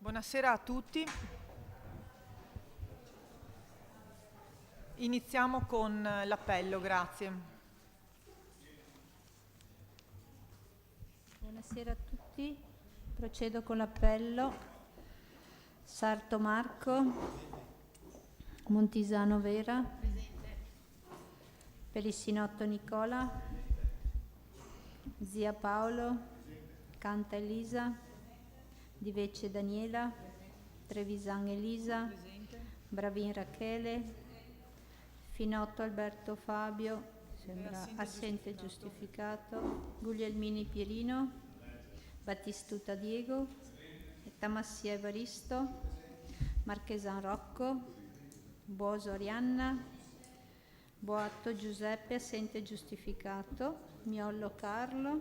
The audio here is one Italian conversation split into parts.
Buonasera a tutti. Iniziamo con l'appello, grazie. Buonasera a tutti, procedo con l'appello. Sarto Marco, Montisano Vera, Perissinotto Nicola, Zia Paolo, Canta Elisa, Di Vece Daniela, Trevisan Elisa, Bravin Rachele, Finotto Alberto Fabio, sembra assente giustificato, Guglielmini Pierino, Battistuta Diego, Tamassia Evaristo, Marchesan Rocco, Boso Arianna, Boatto Giuseppe, assente giustificato, Miollo Carlo,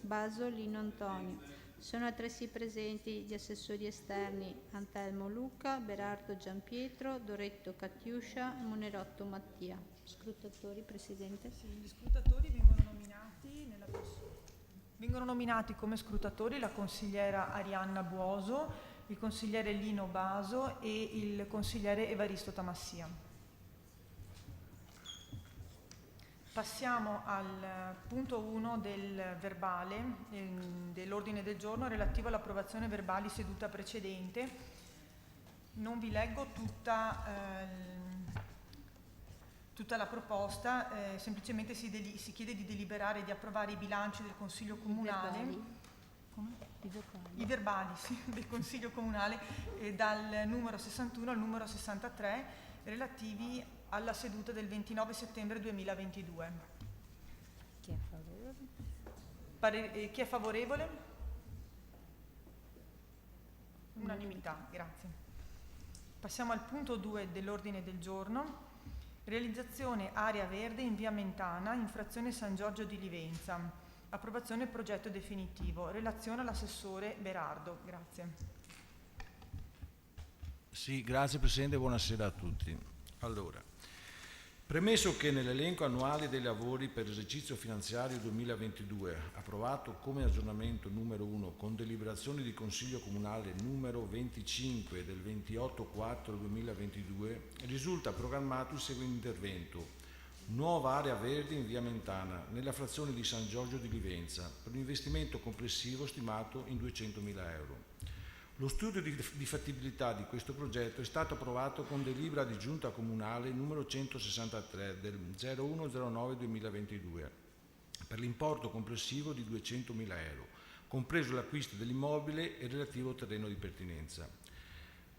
Baso Lino Antonio. Sono altresì presenti gli assessori esterni Antelmo Luca, Berardo Giampietro, Doretto Catiuscia, Monerotto Mattia. Scrutatori, Presidente. Sì, gli scrutatori vengono nominati come scrutatori la consigliera Arianna Buoso, il consigliere Lino Baso e il consigliere Evaristo Tamassia. Passiamo al punto 1 del verbale, dell'ordine del giorno relativo all'approvazione verbali seduta precedente. Non vi leggo tutta la proposta, semplicemente si chiede di deliberare e di approvare i bilanci del Consiglio Comunale. I verbali sì, del Consiglio Comunale dal numero 61 al numero 63 relativi alla seduta del 29 settembre 2022. Chi è favorevole? Chi è favorevole? Unanimità, grazie. Passiamo al punto 2 dell'ordine del giorno. Realizzazione area verde in via Mentana, in frazione San Giorgio di Livenza. Approvazione progetto definitivo. Relazione all'assessore Berardo. Grazie. Sì, grazie Presidente, buonasera a tutti. Allora, premesso che nell'elenco annuale dei lavori per l'esercizio finanziario 2022, approvato come aggiornamento numero 1 con deliberazione di Consiglio Comunale numero 25 del 28/4/2022, risulta programmato il seguente intervento. Nuova area verde in via Mentana, nella frazione di San Giorgio di Livenza, per un investimento complessivo stimato in 200.000 euro. Lo studio di fattibilità di questo progetto è stato approvato con delibera di giunta comunale numero 163 del 01/09/2022 per l'importo complessivo di 200.000 euro, compreso l'acquisto dell'immobile e relativo terreno di pertinenza.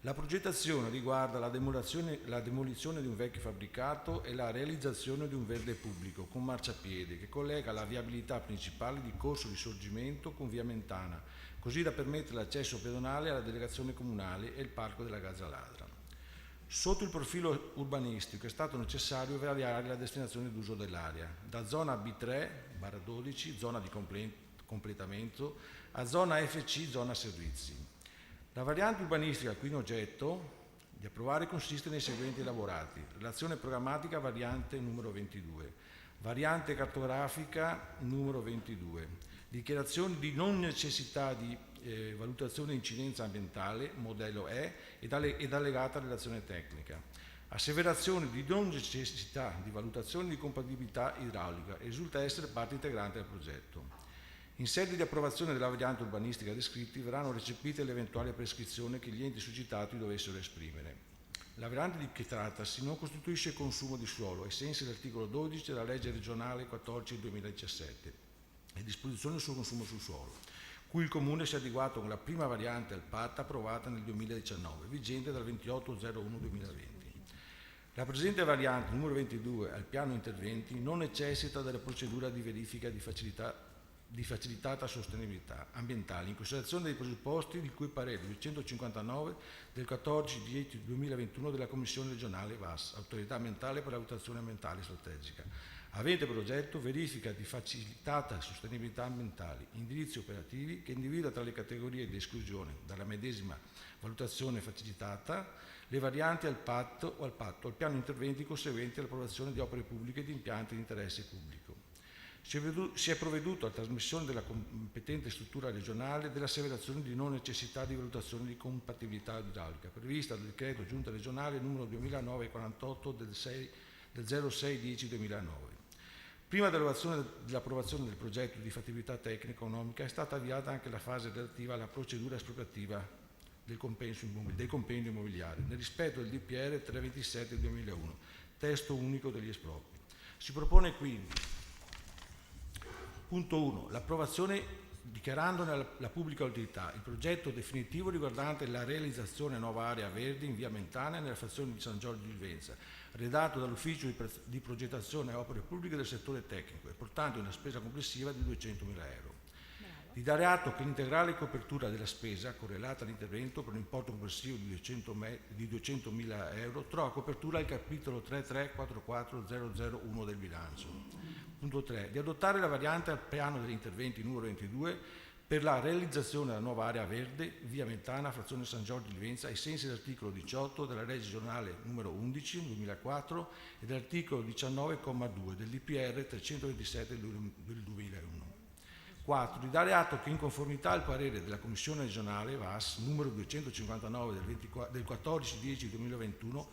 La progettazione riguarda la demolizione di un vecchio fabbricato e la realizzazione di un verde pubblico con marciapiede che collega la viabilità principale di Corso Risorgimento con via Mentana, così da permettere l'accesso pedonale alla delegazione comunale e il parco della Gazzaladra. Sotto il profilo urbanistico è stato necessario variare la destinazione d'uso dell'area, da zona B3/12, zona di completamento, a zona FC, zona servizi. La variante urbanistica qui in oggetto di approvare consiste nei seguenti elaborati: relazione programmatica variante numero 22, variante cartografica numero 22, dichiarazione di non necessità di valutazione di incidenza ambientale, modello E, ed allegata relazione tecnica, asseverazione di non necessità di valutazione di compatibilità idraulica, risulta essere parte integrante del progetto. In sede di approvazione della variante urbanistica descritti verranno recepite le eventuali prescrizioni che gli enti suscitati dovessero esprimere. La variante di che trattasi non costituisce consumo di suolo ai sensi dell'articolo 12 della legge regionale 14/2017 e disposizioni sul consumo sul suolo, cui il Comune si è adeguato con la prima variante al PAT approvata nel 2019, vigente dal 28/01/2020. La presente variante numero 22 al piano interventi non necessita della procedura di verifica di facilitata sostenibilità ambientale in considerazione dei presupposti di cui parere 259 del 14/10/2021 della Commissione regionale VAS, Autorità ambientale per la valutazione ambientale strategica, avente per oggetto verifica di facilitata sostenibilità ambientale, indirizzi operativi che individua tra le categorie di esclusione dalla medesima valutazione facilitata le varianti al PAT o al piano interventi conseguenti all'approvazione di opere pubbliche e di impianti di interesse pubblico. Si è provveduto alla trasmissione della competente struttura regionale dell'asseverazione di non necessità di valutazione di compatibilità idraulica, prevista dal decreto Giunta regionale numero 2009-48 del 06-10-2009. Prima dell'approvazione del progetto di fattibilità tecnico-economica è stata avviata anche la fase relativa alla procedura espropriativa dei compendi immobiliari, nel rispetto del DPR 327 del 2001, testo unico degli espropri. Si propone quindi: punto 1. L'approvazione dichiarandone la pubblica utilità il progetto definitivo riguardante la realizzazione nuova area verde in via Mentana nella frazione di San Giorgio di Livenza, redatto dall'Ufficio di progettazione e opere pubbliche del settore tecnico e portando una spesa complessiva di 200.000 euro. Di dare atto che l'integrale copertura della spesa correlata all'intervento per un importo complessivo di 200.000 euro trova copertura al capitolo 3344001 del bilancio. Punto 3. Di adottare la variante al piano degli interventi numero 22 per la realizzazione della nuova area verde via Mentana, frazione San Giorgio di Livenza, ai sensi dell'articolo 18 della legge regionale numero 11 del 2004 e dell'articolo 19,2 del DPR 327 del 2001. 4. Di dare atto che in conformità al parere della Commissione regionale VAS numero 259 del 14/10/2021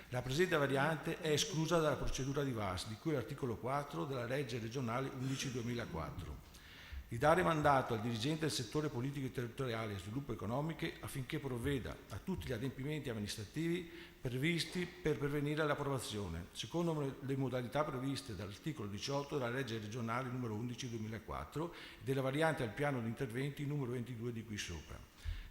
la presente variante è esclusa dalla procedura di VAS di cui all'articolo 4 della legge regionale 11/2004. Di dare mandato al dirigente del settore politico e territoriale e sviluppo economico affinché provveda a tutti gli adempimenti amministrativi previsti per pervenire all'approvazione, secondo le modalità previste dall'articolo 18 della legge regionale numero 11/2004 e della variante al piano di interventi numero 22 di qui sopra.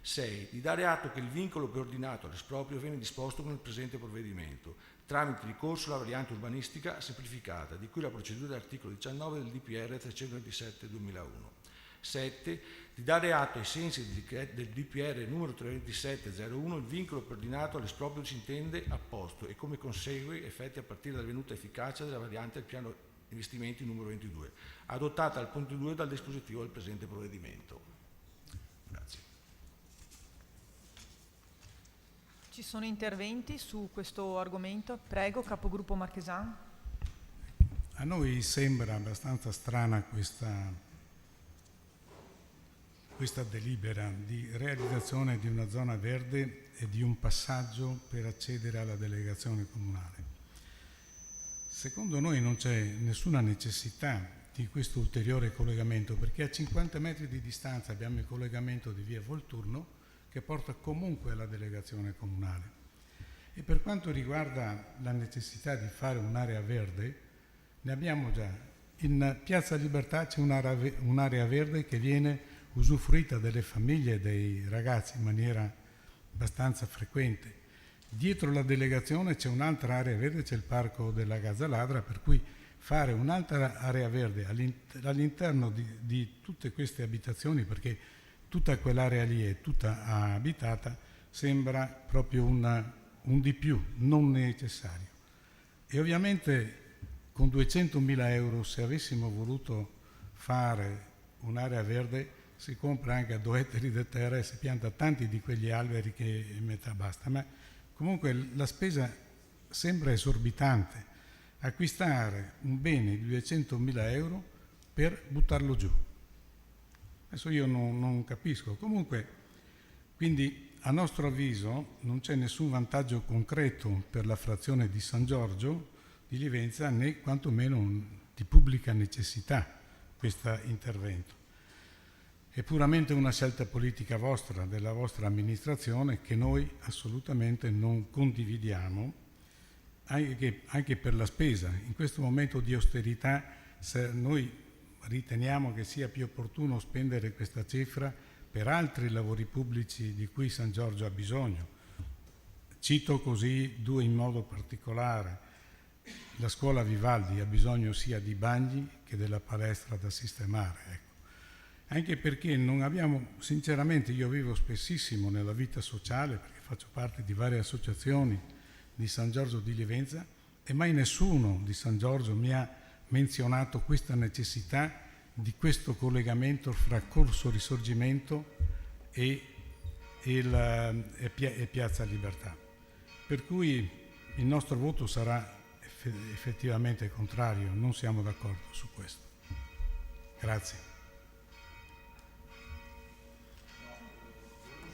6. Di dare atto che il vincolo preordinato all'esproprio viene disposto con il presente provvedimento, tramite ricorso alla variante urbanistica semplificata, di cui la procedura dell'articolo 19 del DPR 327/2001. 7. Di dare atto ai sensi del DPR numero 327/01 il vincolo preordinato all'esproprio si intende apposto e come consegue effetti a partire dalla venuta efficacia della variante al piano investimenti numero 22, adottata al punto 2 dal dispositivo del presente provvedimento. Grazie. Ci sono interventi su questo argomento? Prego, capogruppo Marchesan. A noi sembra abbastanza strana questa delibera di realizzazione di una zona verde e di un passaggio per accedere alla delegazione comunale. Secondo noi non c'è nessuna necessità di questo ulteriore collegamento, perché a 50 metri di distanza abbiamo il collegamento di via Volturno che porta comunque alla delegazione comunale. E per quanto riguarda la necessità di fare un'area verde, ne abbiamo già. In Piazza Libertà c'è un'area verde che viene usufruita dalle famiglie e dei ragazzi in maniera abbastanza frequente. Dietro la delegazione c'è un'altra area verde, c'è il Parco della Gazzaladra, per cui fare un'altra area verde all'interno di tutte queste abitazioni, perché tutta quell'area lì è tutta abitata, sembra proprio un di più, non necessario. E ovviamente con 200.000 euro, se avessimo voluto fare un'area verde, si compra anche a 2 ettari di terra e si pianta tanti di quegli alberi che metà basta. Ma comunque la spesa sembra esorbitante. Acquistare un bene di 200.000 euro per buttarlo giù. Adesso io non capisco. Comunque, quindi a nostro avviso non c'è nessun vantaggio concreto per la frazione di San Giorgio di Livenza, né quantomeno di pubblica necessità questo intervento. È puramente una scelta politica vostra, della vostra amministrazione, che noi assolutamente non condividiamo, anche per la spesa. In questo momento di austerità, se noi riteniamo che sia più opportuno spendere questa cifra per altri lavori pubblici di cui San Giorgio ha bisogno. Cito così 2 in modo particolare. La scuola Vivaldi ha bisogno sia di bagni che della palestra da sistemare, ecco. Anche perché non abbiamo, sinceramente, io vivo spessissimo nella vita sociale, perché faccio parte di varie associazioni di San Giorgio di Livenza, e mai nessuno di San Giorgio mi ha menzionato questa necessità di questo collegamento fra Corso Risorgimento e Piazza Libertà. Per cui il nostro voto sarà effettivamente contrario, non siamo d'accordo su questo. Grazie.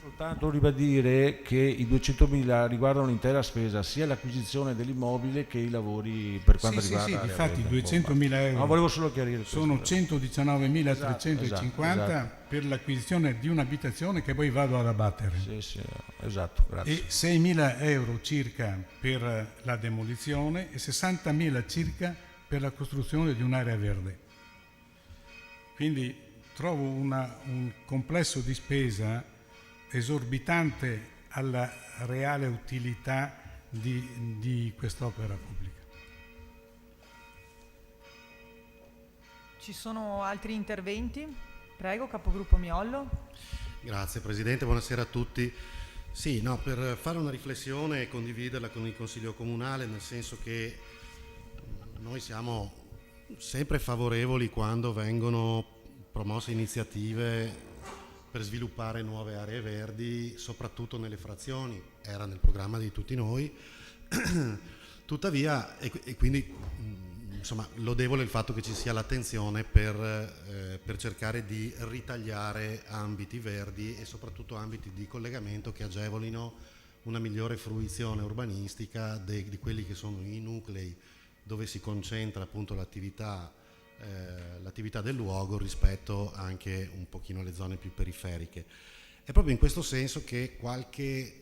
Soltanto ribadire che i 200.000 riguardano l'intera spesa, sia l'acquisizione dell'immobile che i lavori per quanto riguarda. Sì, difatti 200.000 euro volevo solo chiarire sono questo. 119.350 Esatto. per l'acquisizione di un'abitazione che poi vado ad abbattere. Sì, esatto, grazie. E 6.000 euro circa per la demolizione e 60.000 circa per la costruzione di un'area verde. Quindi trovo un complesso di spesa esorbitante alla reale utilità di quest'opera pubblica. Ci sono altri interventi? Prego, capogruppo Miollo. Grazie Presidente, buonasera a tutti. Sì, no, per fare una riflessione e condividerla con il Consiglio Comunale, nel senso che noi siamo sempre favorevoli quando vengono promosse iniziative per sviluppare nuove aree verdi, soprattutto nelle frazioni, era nel programma di tutti noi. Tuttavia, e quindi insomma, lodevole il fatto che ci sia l'attenzione per cercare di ritagliare ambiti verdi e soprattutto ambiti di collegamento che agevolino una migliore fruizione urbanistica di quelli che sono i nuclei dove si concentra appunto l'attività del luogo rispetto anche un pochino alle zone più periferiche. È proprio in questo senso che qualche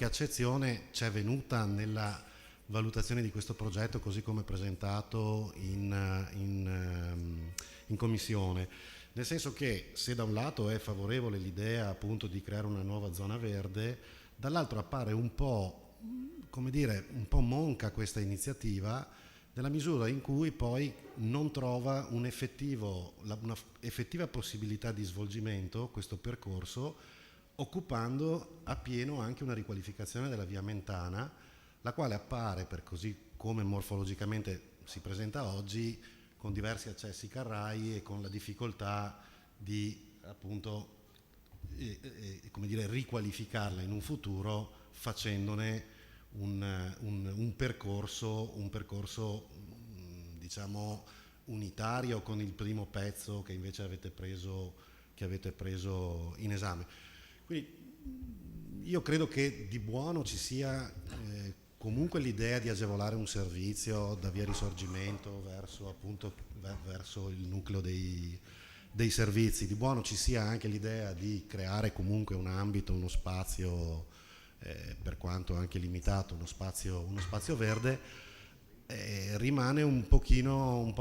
accezione c'è venuta nella valutazione di questo progetto così come presentato in commissione, nel senso che se da un lato è favorevole l'idea appunto di creare una nuova zona verde, dall'altro appare un po', come dire, un po' monca questa iniziativa, nella misura in cui poi non trova una effettiva possibilità di svolgimento questo percorso, occupando appieno anche una riqualificazione della via Mentana, la quale appare, per così come morfologicamente si presenta oggi, con diversi accessi carrai e con la difficoltà di appunto come dire, riqualificarla in un futuro facendone un percorso diciamo unitario con il primo pezzo che invece avete preso in esame. Quindi io credo che di buono ci sia comunque l'idea di agevolare un servizio da via Risorgimento verso il nucleo dei servizi. Di buono ci sia anche l'idea di creare comunque un ambito, uno spazio per quanto anche limitato, uno spazio verde. Rimane un po'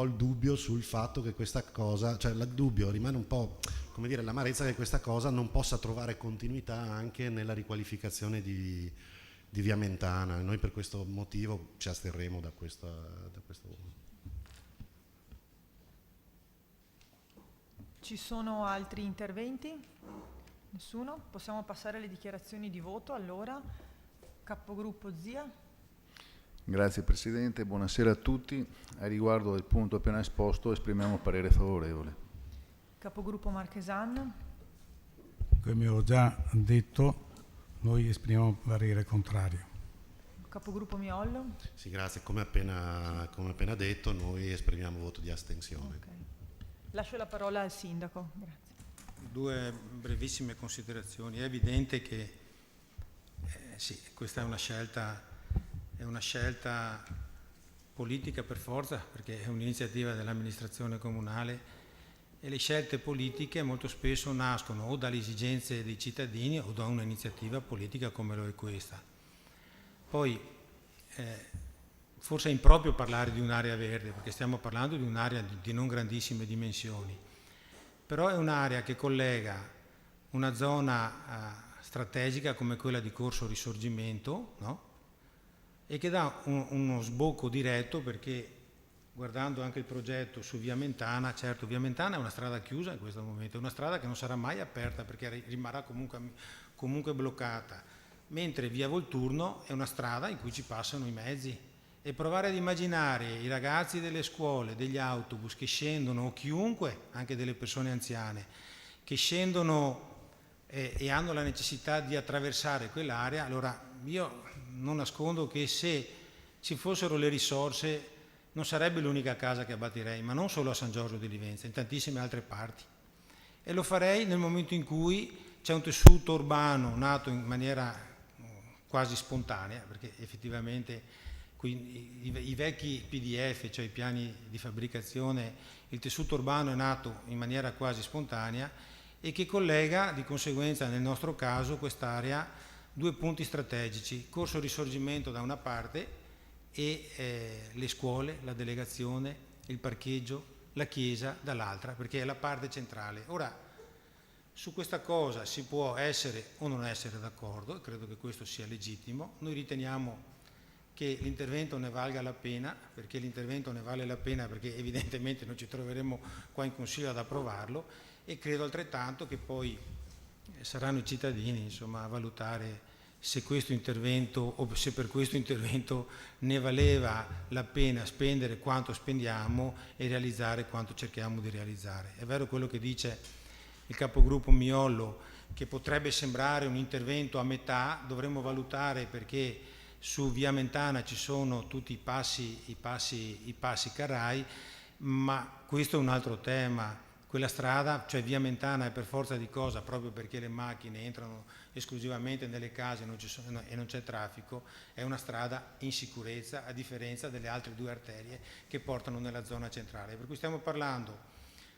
il dubbio sul fatto che questa cosa, cioè il dubbio rimane un po', come dire, l'amarezza che questa cosa non possa trovare continuità anche nella riqualificazione di via Mentana. Noi per questo motivo ci asterremo da questo voto. Ci sono altri interventi? Nessuno? Possiamo passare alle dichiarazioni di voto. Allora, capogruppo Zia. Grazie Presidente, buonasera a tutti. A riguardo del punto appena esposto esprimiamo parere favorevole. Capogruppo Marchesan. Come ho già detto, noi esprimiamo parere contrario. Capogruppo Miollo. Sì, grazie. Come appena detto, noi esprimiamo voto di astensione. Okay. Lascio la parola al Sindaco. Grazie. Due brevissime considerazioni. È evidente che sì, questa è una scelta politica per forza, perché è un'iniziativa dell'amministrazione comunale e le scelte politiche molto spesso nascono o dalle esigenze dei cittadini o da un'iniziativa politica come lo è questa. Poi forse è improprio parlare di un'area verde, perché stiamo parlando di un'area di non grandissime dimensioni, però è un'area che collega una zona strategica come quella di Corso Risorgimento, no? E che dà uno sbocco diretto, perché guardando anche il progetto su via Mentana, certo via Mentana è una strada chiusa in questo momento, è una strada che non sarà mai aperta perché rimarrà comunque bloccata, mentre via Volturno è una strada in cui ci passano i mezzi, e provare ad immaginare i ragazzi delle scuole, degli autobus che scendono, o chiunque, anche delle persone anziane, che scendono e hanno la necessità di attraversare quell'area, allora io non nascondo che se ci fossero le risorse non sarebbe l'unica casa che abbatterei, ma non solo a San Giorgio di Livenza, in tantissime altre parti. E lo farei nel momento in cui c'è un tessuto urbano nato in maniera quasi spontanea, perché effettivamente i vecchi PDF, cioè i piani di fabbricazione, il tessuto urbano è nato in maniera quasi spontanea e che collega di conseguenza nel nostro caso quest'area due punti strategici, Corso Risorgimento da una parte e le scuole, la delegazione, il parcheggio, la chiesa dall'altra, perché è la parte centrale. Ora, su questa cosa si può essere o non essere d'accordo, e credo che questo sia legittimo. Noi riteniamo che l'intervento ne valga la pena, perché l'intervento ne vale la pena perché evidentemente non ci troveremo qua in Consiglio ad approvarlo, e credo altrettanto che poi saranno i cittadini, insomma, a valutare se questo intervento o se per questo intervento ne valeva la pena spendere quanto spendiamo e realizzare quanto cerchiamo di realizzare. È vero quello che dice il capogruppo Miollo, che potrebbe sembrare un intervento a metà, dovremmo valutare perché su Via Mentana ci sono tutti i passi Carrai, ma questo è un altro tema. Quella strada, cioè Via Mentana, è per forza di cosa, proprio perché le macchine entrano esclusivamente nelle case e non c'è traffico, è una strada in sicurezza, a differenza delle altre due arterie che portano nella zona centrale. Per cui stiamo parlando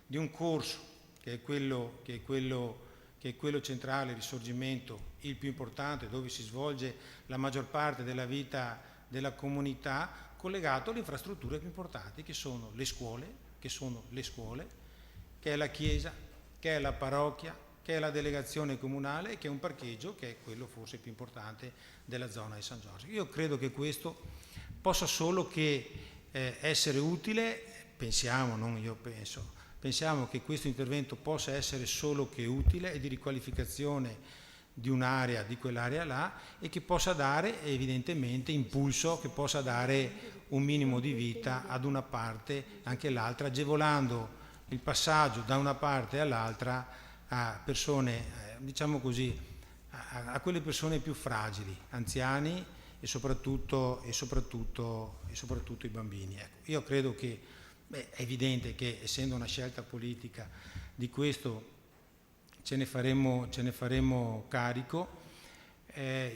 di un corso che è quello centrale, Risorgimento, il più importante, dove si svolge la maggior parte della vita della comunità, collegato alle infrastrutture più importanti, che sono le scuole, che è la chiesa, che è la parrocchia, che è la delegazione comunale e che è un parcheggio, che è quello forse più importante della zona di San Giorgio. Io credo che questo possa solo che essere utile, pensiamo che questo intervento possa essere solo che utile e di riqualificazione di un'area, di quell'area là, e che possa dare evidentemente impulso, che possa dare un minimo di vita ad una parte anche l'altra, agevolando il passaggio da una parte all'altra a persone, diciamo così, a quelle persone più fragili, anziani e soprattutto i bambini. Ecco, io credo che è evidente che, essendo una scelta politica, di questo ce ne faremo carico.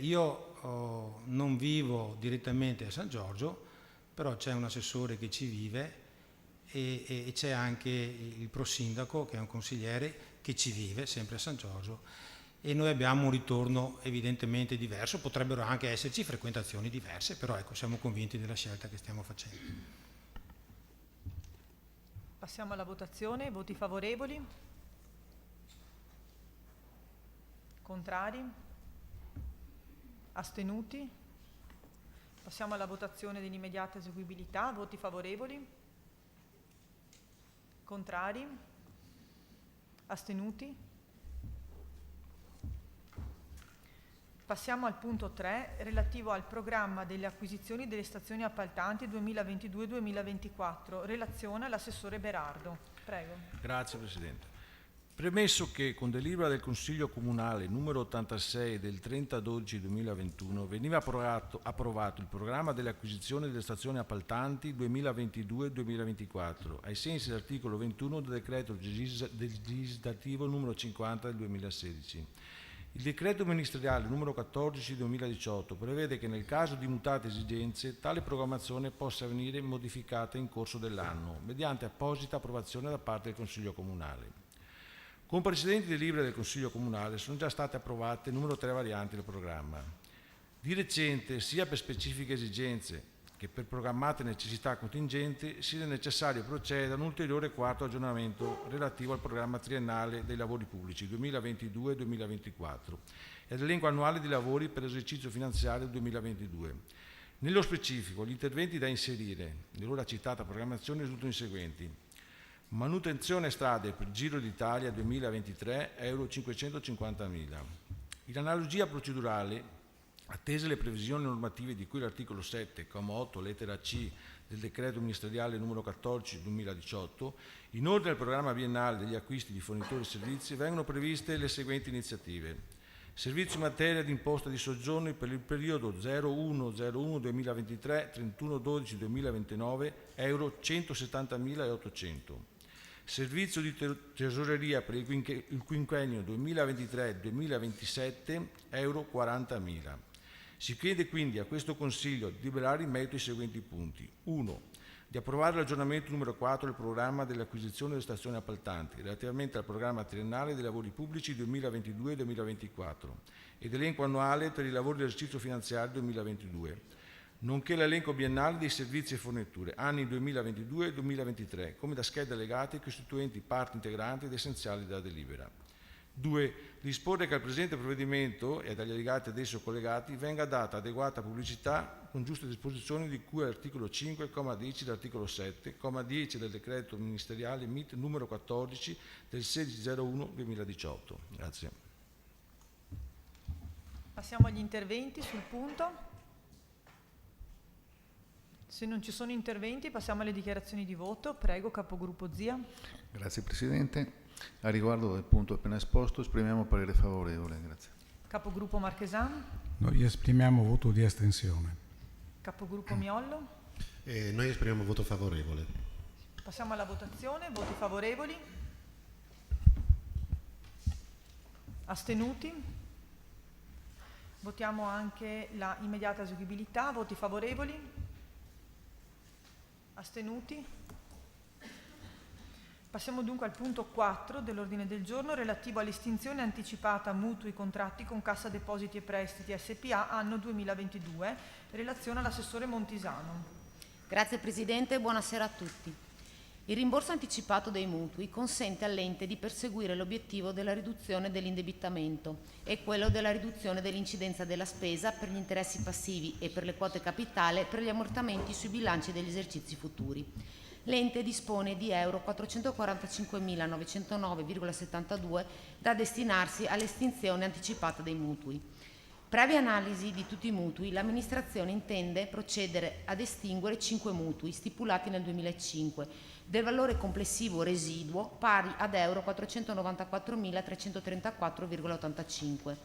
Io non vivo direttamente a San Giorgio, però c'è un assessore che ci vive e c'è anche il prosindaco, che è un consigliere, che ci vive sempre a San Giorgio, e noi abbiamo un ritorno evidentemente diverso. Potrebbero anche esserci frequentazioni diverse, però ecco, siamo convinti della scelta che stiamo facendo. Passiamo alla votazione. Voti favorevoli? Contrari? Astenuti? Passiamo alla votazione dell'immediata eseguibilità. Voti favorevoli? Contrari? Astenuti? Passiamo al punto 3, relativo al programma delle acquisizioni delle stazioni appaltanti 2022-2024. Relazione all'assessore Berardo. Prego. Grazie Presidente. Premesso che con delibera del Consiglio Comunale numero 86 del 30/12/2021 veniva approvato il programma delle acquisizioni delle stazioni appaltanti 2022-2024 ai sensi dell'articolo 21 del decreto legislativo numero 50 del 2016. Il decreto ministeriale numero 14/2018 prevede che nel caso di mutate esigenze tale programmazione possa venire modificata in corso dell'anno mediante apposita approvazione da parte del Consiglio Comunale. Con precedenti delibere del Consiglio Comunale sono già state approvate numero 3 varianti del programma. Di recente, sia per specifiche esigenze che per programmate necessità contingenti, sia necessario procedere a un ulteriore quarto aggiornamento relativo al programma triennale dei lavori pubblici 2022-2024 e all'elenco annuale di lavori per l'esercizio finanziario 2022. Nello specifico, gli interventi da inserire nell'ora citata programmazione risultano i seguenti: manutenzione strade per Giro d'Italia 2023 euro 550.000. In analogia procedurale, attese le previsioni normative di cui l'articolo 7, comma 8, lettera C del decreto ministeriale numero 14/2018, in ordine al programma biennale degli acquisti di fornitori e servizi vengono previste le seguenti iniziative. Servizio in materia di imposta di soggiorno per il periodo 01/01/2023 31/12/2029 euro 170.800. Servizio di tesoreria per il quinquennio 2023-2027 euro 40.000. Si chiede quindi a questo Consiglio di deliberare in merito ai seguenti punti. 1. Di approvare l'aggiornamento numero 4 del programma dell'acquisizione delle stazioni appaltanti relativamente al programma triennale dei lavori pubblici 2022-2024 ed elenco annuale per i lavori dell'esercizio finanziario 2022, nonché l'elenco biennale dei servizi e forniture anni 2022-2023 come da schede allegate costituenti parte integrante ed essenziali della delibera. 2. Disporre che al presente provvedimento e dagli allegati ad esso collegati venga data adeguata pubblicità con giuste disposizioni di cui all'articolo 5, comma 10 dell'articolo 7, comma 10 del decreto ministeriale MIT numero 14 del 16/01/2018. Grazie. Passiamo agli interventi sul punto. Se non ci sono interventi passiamo alle dichiarazioni di voto. Prego, capogruppo Zia. Grazie Presidente. A riguardo del punto appena esposto esprimiamo parere favorevole. Grazie. Capogruppo Marchesan. Noi esprimiamo voto di astensione. Capogruppo Miollo. Noi esprimiamo voto favorevole. Passiamo alla votazione. Voti favorevoli. Astenuti. Votiamo anche la immediata eseguibilità. Voti favorevoli. Astenuti. Passiamo dunque al punto 4 dell'ordine del giorno relativo all'estinzione anticipata mutui contratti con Cassa Depositi e Prestiti SPA anno 2022. Relazione all'assessore Montisano. Grazie Presidente, buonasera a tutti. Il rimborso anticipato dei mutui consente all'ente di perseguire l'obiettivo della riduzione dell'indebitamento e quello della riduzione dell'incidenza della spesa per gli interessi passivi e per le quote capitale per gli ammortamenti sui bilanci degli esercizi futuri. L'ente dispone di euro 445.909,72 da destinarsi all'estinzione anticipata dei mutui. Previa analisi di tutti i mutui, l'amministrazione intende procedere ad estinguere 5 mutui stipulati nel 2005 del valore complessivo residuo pari ad euro 494.334,85.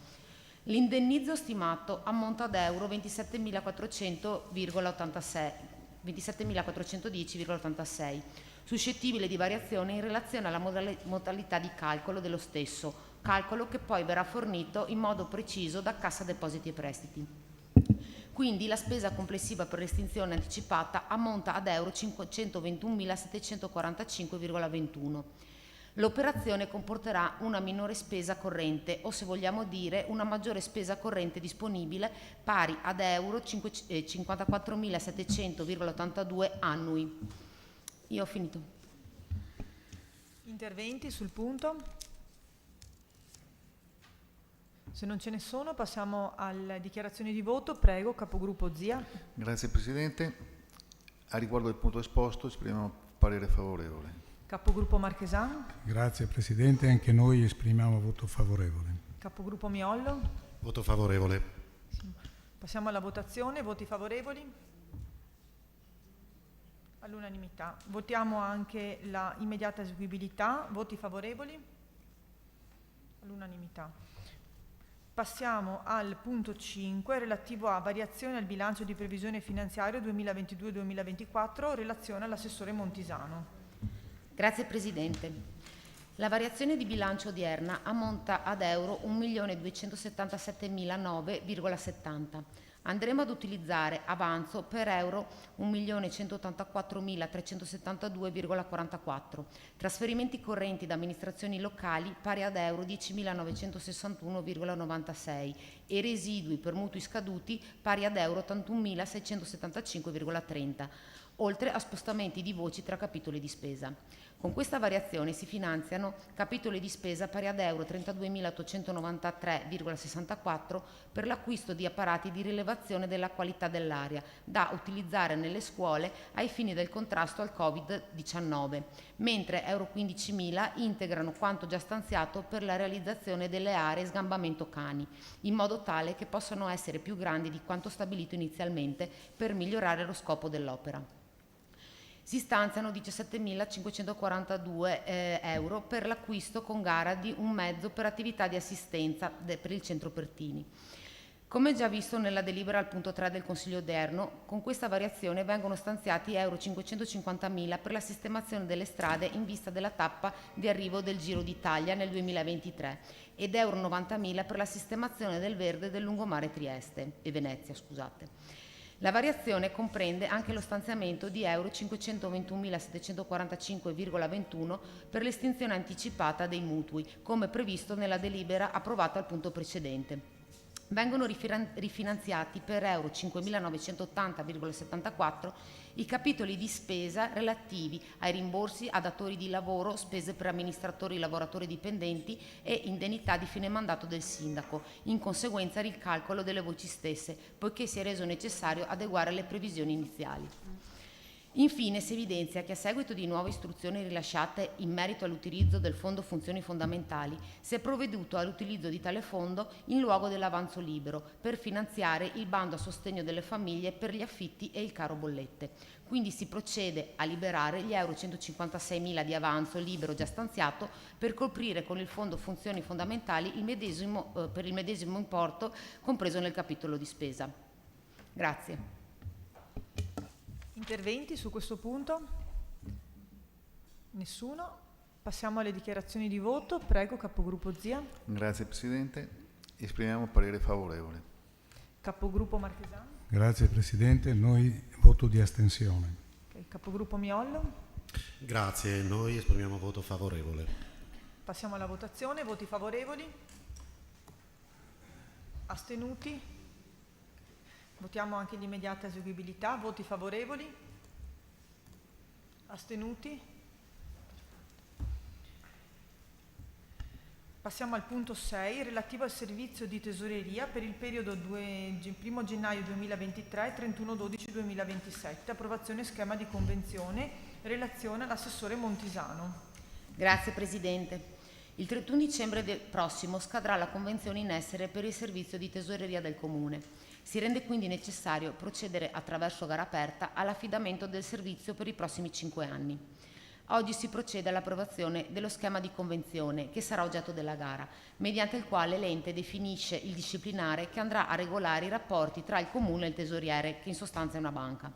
L'indennizzo stimato ammonta ad euro 27.410,86, suscettibile di variazione in relazione alla modalità di calcolo dello stesso, calcolo che poi verrà fornito in modo preciso da Cassa Depositi e Prestiti. Quindi la spesa complessiva per l'estinzione anticipata ammonta ad euro 521.745,21. L'operazione comporterà una minore spesa corrente o, se vogliamo dire, una maggiore spesa corrente disponibile pari ad euro 54.700,82 annui. Io ho finito. Interventi sul punto? Se non ce ne sono passiamo alle dichiarazioni di voto. Prego, capogruppo Zia. Grazie Presidente. A riguardo del punto esposto esprimiamo parere favorevole. Capogruppo Marchesan. Grazie Presidente, anche noi esprimiamo voto favorevole. Capogruppo Miollo. Voto favorevole. Passiamo alla votazione. Voti favorevoli? All'unanimità. Votiamo anche la immediata eseguibilità. Voti favorevoli? All'unanimità. Passiamo al punto 5 relativo a variazione al bilancio di previsione finanziario 2022-2024, relazione all'assessore Montisano. Grazie Presidente. La variazione di bilancio odierna ammonta ad euro 1.277.009,70. Andremo ad utilizzare avanzo per euro 1.184.372,44, trasferimenti correnti da amministrazioni locali pari ad euro 10.961,96 e residui per mutui scaduti pari ad euro 81.675,30, oltre a spostamenti di voci tra capitoli di spesa. Con questa variazione si finanziano capitoli di spesa pari ad euro 32.893,64 per l'acquisto di apparati di rilevazione della qualità dell'aria da utilizzare nelle scuole ai fini del contrasto al Covid-19, mentre euro 15.000 integrano quanto già stanziato per la realizzazione delle aree sgambamento cani, in modo tale che possano essere più grandi di quanto stabilito inizialmente per migliorare lo scopo dell'opera. Si stanziano 17.542 euro per l'acquisto con gara di un mezzo per attività di assistenza per il centro Pertini. Come già visto nella delibera al punto 3 del Consiglio odierno, con questa variazione vengono stanziati euro 550.000 per la sistemazione delle strade in vista della tappa di arrivo del Giro d'Italia nel 2023 ed euro 90.000 per la sistemazione del verde del lungomare Trieste e Venezia, scusate. La variazione comprende anche lo stanziamento di euro 521.745,21 per l'estinzione anticipata dei mutui, come previsto nella delibera approvata al punto precedente. Vengono rifinanziati per euro 5.980,74 i capitoli di spesa relativi ai rimborsi a datori di lavoro, spese per amministratori e lavoratori dipendenti e indennità di fine mandato del sindaco, in conseguenza del calcolo delle voci stesse, poiché si è reso necessario adeguare le previsioni iniziali. Infine si evidenzia che a seguito di nuove istruzioni rilasciate in merito all'utilizzo del Fondo Funzioni Fondamentali si è provveduto all'utilizzo di tale fondo in luogo dell'avanzo libero per finanziare il bando a sostegno delle famiglie per gli affitti e il caro bollette. Quindi si procede a liberare gli euro 156.000 di avanzo libero già stanziato per coprire con il Fondo Funzioni Fondamentali per il medesimo importo compreso nel capitolo di spesa. Grazie. Interventi su questo punto? Nessuno? Passiamo alle dichiarazioni di voto. Prego, capogruppo Zia. Grazie Presidente. Esprimiamo parere favorevole. Capogruppo Marchesani. Grazie Presidente, noi voto di astensione. Okay. Capogruppo Miollo. Grazie, noi esprimiamo voto favorevole. Passiamo alla votazione. Voti favorevoli? Astenuti? Votiamo anche l'immediata eseguibilità. Voti favorevoli? Astenuti? Passiamo al punto 6, relativo al servizio di tesoreria per il periodo 1 gennaio 2023 31 12 2027. Approvazione schema di convenzione. Relazione all'assessore Montisano. Grazie Presidente. Il 31 dicembre prossimo scadrà la convenzione in essere per il servizio di tesoreria del Comune. Si rende quindi necessario procedere attraverso gara aperta all'affidamento del servizio per i prossimi 5 anni. Oggi si procede all'approvazione dello schema di convenzione che sarà oggetto della gara, mediante il quale l'ente definisce il disciplinare che andrà a regolare i rapporti tra il Comune e il tesoriere, che in sostanza è una banca.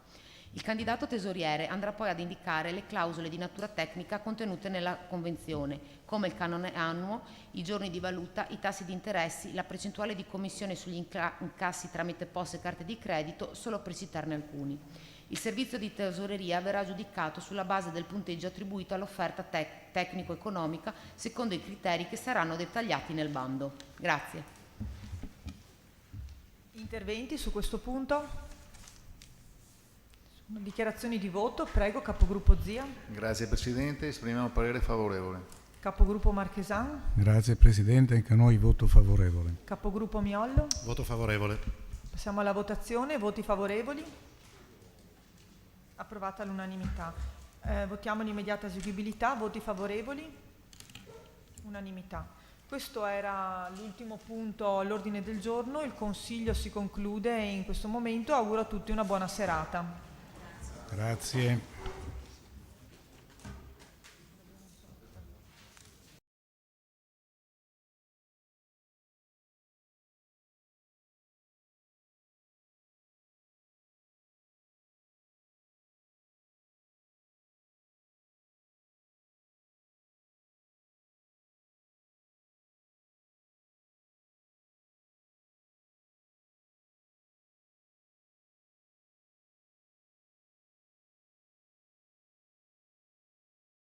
Il candidato tesoriere andrà poi ad indicare le clausole di natura tecnica contenute nella convenzione, come il canone annuo, i giorni di valuta, i tassi di interessi, la percentuale di commissione sugli incassi tramite POS e carte di credito, solo per citarne alcuni. Il servizio di tesoreria verrà giudicato sulla base del punteggio attribuito all'offerta tecnico-economica secondo i criteri che saranno dettagliati nel bando. Grazie. Interventi su questo punto? Dichiarazioni di voto. Prego, capogruppo Zia. Grazie Presidente. Esprimiamo parere favorevole. Capogruppo Marchesan. Grazie Presidente, anche noi voto favorevole. Capogruppo Miollo. Voto favorevole. Passiamo alla votazione. Voti favorevoli? Approvata all'unanimità. Votiamo l'immediata eseguibilità. Voti favorevoli? Unanimità. Questo era l'ultimo punto all'ordine del giorno. Il Consiglio si conclude in questo momento. Auguro a tutti una buona serata. Grazie.